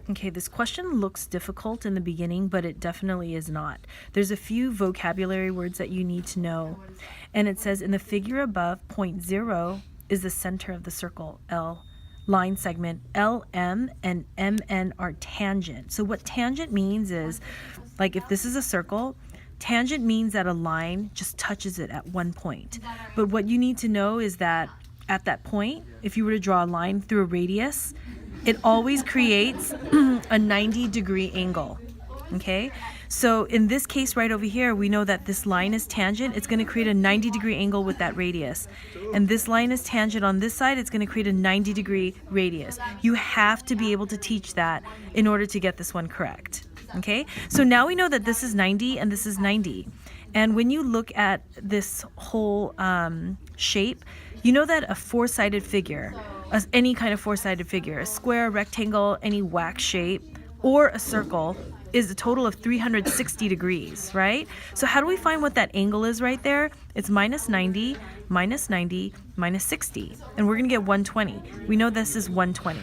Okay, this question looks difficult in the beginning, but it definitely is not. There's a few vocabulary words that you need to know. And it says in the figure above, point 0 is the center of the circle, L. Line segment LM and MN are tangent. So what tangent means is, like if this is a circle, tangent means that a line just touches it at one point. But what you need to know is that at that point, if you were to draw a line through a radius, it always creates a 90-degree angle, okay? So in this case right over here, we know that this line is tangent. It's going to create a 90-degree angle with that radius. And this line is tangent on this side. It's going to create a 90-degree radius. You have to be able to teach that in order to get this one correct, okay? So now we know that this is 90 and this is 90. And when you look at this whole shape, you know that a four-sided figure, any kind of four-sided figure, a square, rectangle, any wax shape, or a circle, is a total of 360 degrees, right? So how do we find what that angle is right there? It's minus 90, minus 90, minus 60. And we're going to get 120. We know this is 120.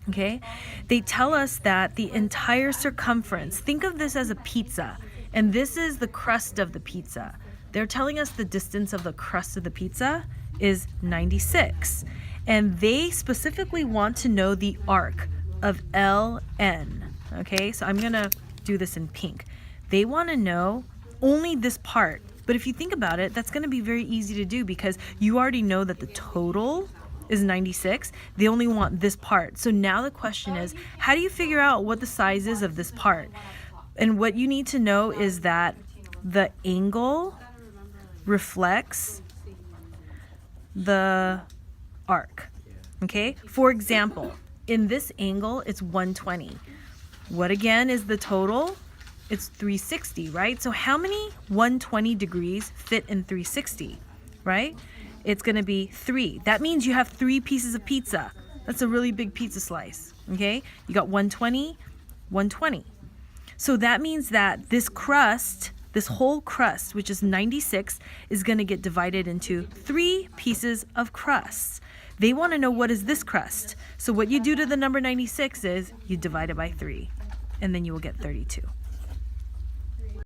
Okay? They tell us that the entire circumference, think of this as a pizza, and this is the crust of the pizza. They're telling us the distance of the crust of the pizza is 96. And they specifically want to know the arc of LN. Okay, so I'm going to do this in pink. They want to know only this part. But if you think about it, that's going to be very easy to do because you already know that the total is 96. They only want this part. So now the question is, how do you figure out what the size is of this part? And what you need to know is that the angle reflects the arc. Okay, for example, in this angle, it's 120. What again is the total? It's 360, right? So how many 120 degrees fit in 360, right? It's going to be 3. That means you have 3 pieces of pizza. That's a really big pizza slice, okay? You got 120, 120. So that means that this crust, this whole crust, which is 96, is going to get divided into 3 pieces of crust. They want to know what is this crust. So what you do to the number 96 is you divide it by 3, and then you will get 32.